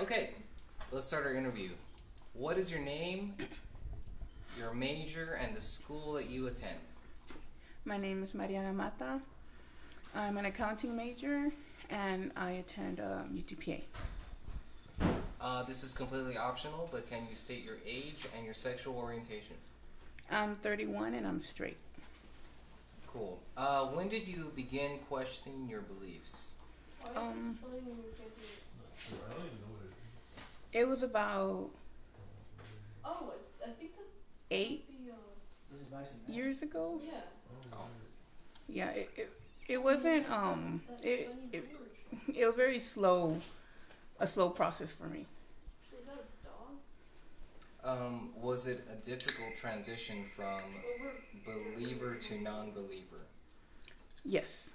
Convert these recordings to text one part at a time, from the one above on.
Okay, let's start our interview. What is your name, your major, and the school that you attend? My name is Mariana Mata. I'm an accounting major, and I attend UTPA. This is completely optional, but can you state your age and your sexual orientation? I'm 31, and I'm straight. Cool. When did you begin questioning your beliefs? It was about Oh, I think that 8 This is nice and years ago. yeah. Oh. Yeah, it wasn't it was very slow, a slow process for me. Is that a dog? Was it a difficult transition from believer to non-believer? Yes,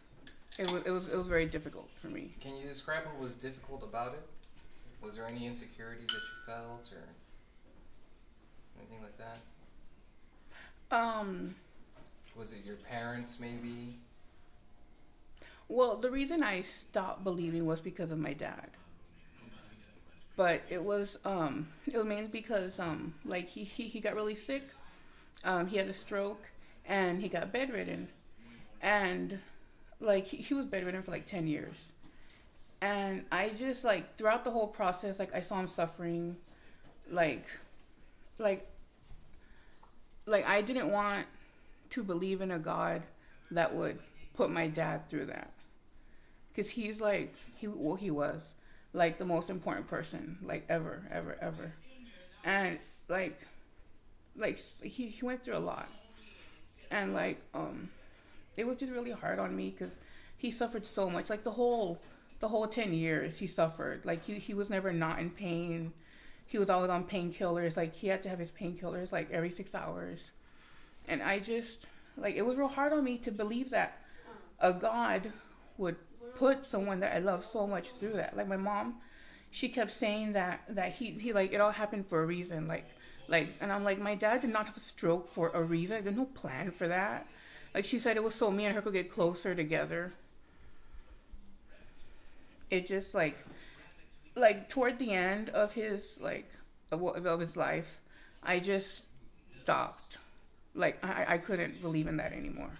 it was very difficult for me. Can you describe what was difficult about it? Was there any insecurities that you felt or anything like that? Was it your parents maybe? Well, the reason I stopped believing was because of my dad. But it was mainly because like he got really sick. He had a stroke and he got bedridden. And like he was bedridden for like 10 years. And I just like throughout the whole process, like I saw him suffering, like I didn't want to believe in a God that would put my dad through that, because he's like he was like the most important person like ever, and like he went through a lot, and like it was just really hard on me because he suffered so much, like the whole 10 years he suffered. Like he was never not in pain. He was always on painkillers. Like he had to have his painkillers like every 6 hours. And I just like it was real hard on me to believe that a God would put someone that I love so much through that. Like my mom, she kept saying that he like it all happened for a reason. Like and I'm like, my dad did not have a stroke for a reason. There's no plan for that. Like she said, it was so me and her could get closer together. It just like toward the end of his like of his life, I just stopped. Like I couldn't believe in that anymore.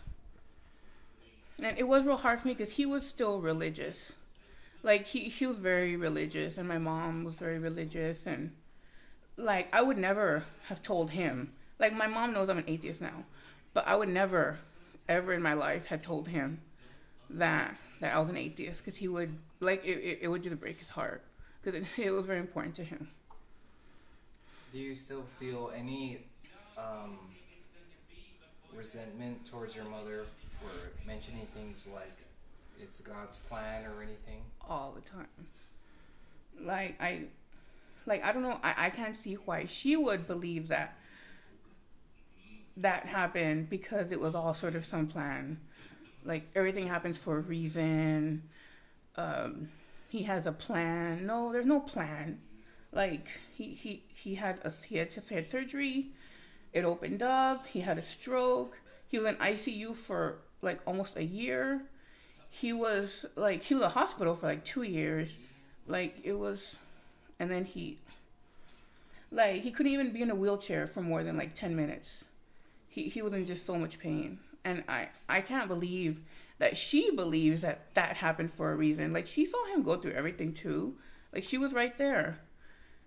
And it was real hard for me because he was still religious. Like he was very religious, and my mom was very religious, and like I would never have told him. Like my mom knows I'm an atheist now, but I would never ever in my life had told him that I was an atheist, because he would like it would just break his heart, because it was very important to him. Do you still feel any resentment towards your mother for mentioning things like it's God's plan or anything? All the time. Like I don't know, I can't see why she would believe that happened, because it was all sort of some plan. Like everything happens for a reason. He has a plan. No, there's no plan. Like he had surgery. It opened up. He had a stroke. He was in ICU for like almost a year. He was in the hospital for like 2 years. Like it was, and then he couldn't even be in a wheelchair for more than like 10 minutes. He was in just so much pain. And I can't believe that she believes that happened for a reason. Like, she saw him go through everything, too. Like, she was right there.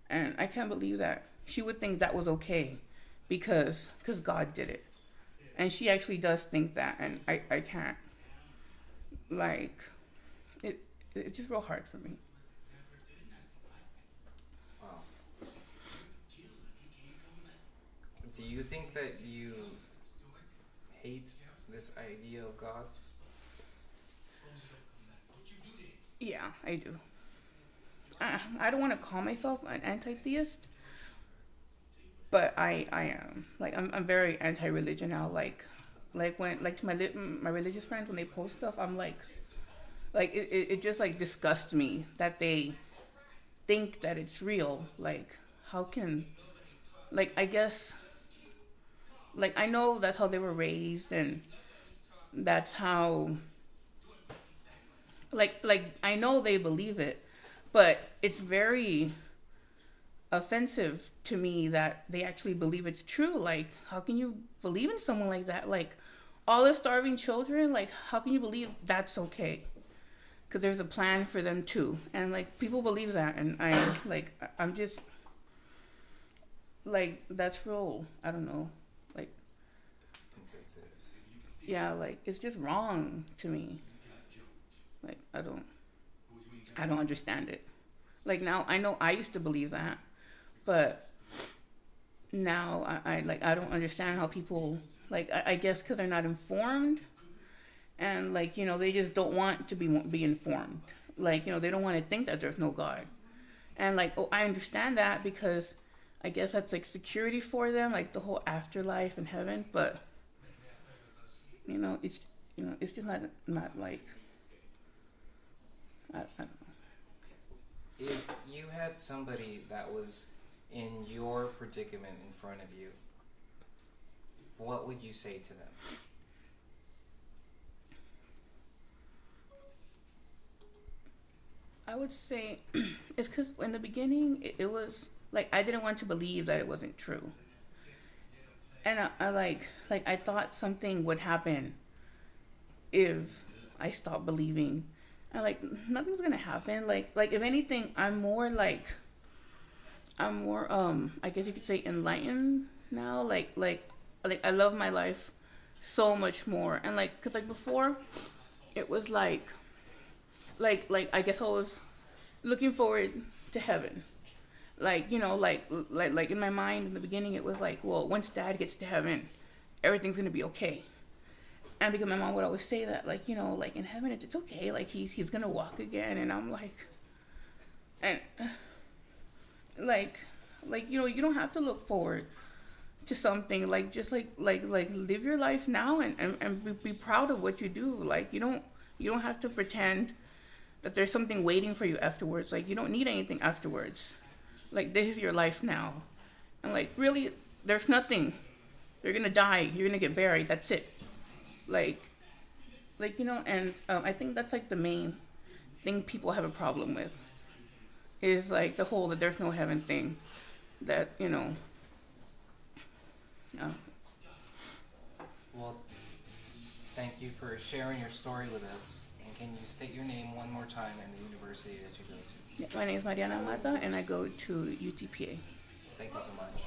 And I can't believe that she would think that was okay because God did it. And she actually does think that, and I can't. Like, it's just real hard for me. Wow. Do you think that you hate this idea of God? Yeah, I do. I don't want to call myself an anti-theist, but I am. Like I'm very anti-religion now. Like when to my religious friends, when they post stuff, I'm like it just like disgusts me that they think that it's real. Like how can, like I guess, like I know that's how they were raised, and that's how, like I know they believe it, but it's very offensive to me that they actually believe it's true. Like, how can you believe in someone like that? Like, all the starving children, like, how can you believe that's okay? Because there's a plan for them too. And, like, people believe that. And I'm just, like, that's real, I don't know. Like, insensitive. Yeah, like, it's just wrong to me. Like, I don't understand it. Like, now, I know I used to believe that. But now I don't understand how people, like, I guess because they're not informed, and, like, you know, they just don't want to be informed. Like, you know, they don't want to think that there's no God. And, like, I understand that because I guess that's, like, security for them, like the whole afterlife and heaven. But, you know, it's just not like, I don't know. If you had somebody that was in your predicament in front of you, what would you say to them? I would say it's because in the beginning it was like I didn't want to believe that it wasn't true, and I thought something would happen if I stopped believing, and like nothing's gonna happen. Like if anything, I'm more I guess you could say enlightened now. Like I love my life so much more, and like because like before, it was like I guess I was looking forward to heaven. Like, you know, like in my mind in the beginning, it was like, well, once Dad gets to heaven, everything's gonna be okay. And because my mom would always say that, like, you know, like in heaven it's okay, like he's gonna walk again, and I'm like, and like you know, you don't have to look forward to something. Like just like live your life now and be proud of what you do. Like you don't have to pretend that there's something waiting for you afterwards. Like you don't need anything afterwards. Like this is your life now, and like really there's nothing. You're gonna die, you're gonna get buried, that's it. Like you know, and I think that's like the main thing people have a problem with is like the whole that there's no heaven thing. That, you know, Well, thank you for sharing your story with us. And can you state your name one more time and the university that you go to? yeah, my name is Mariana Mata, and I go to UTPA. Thank you so much.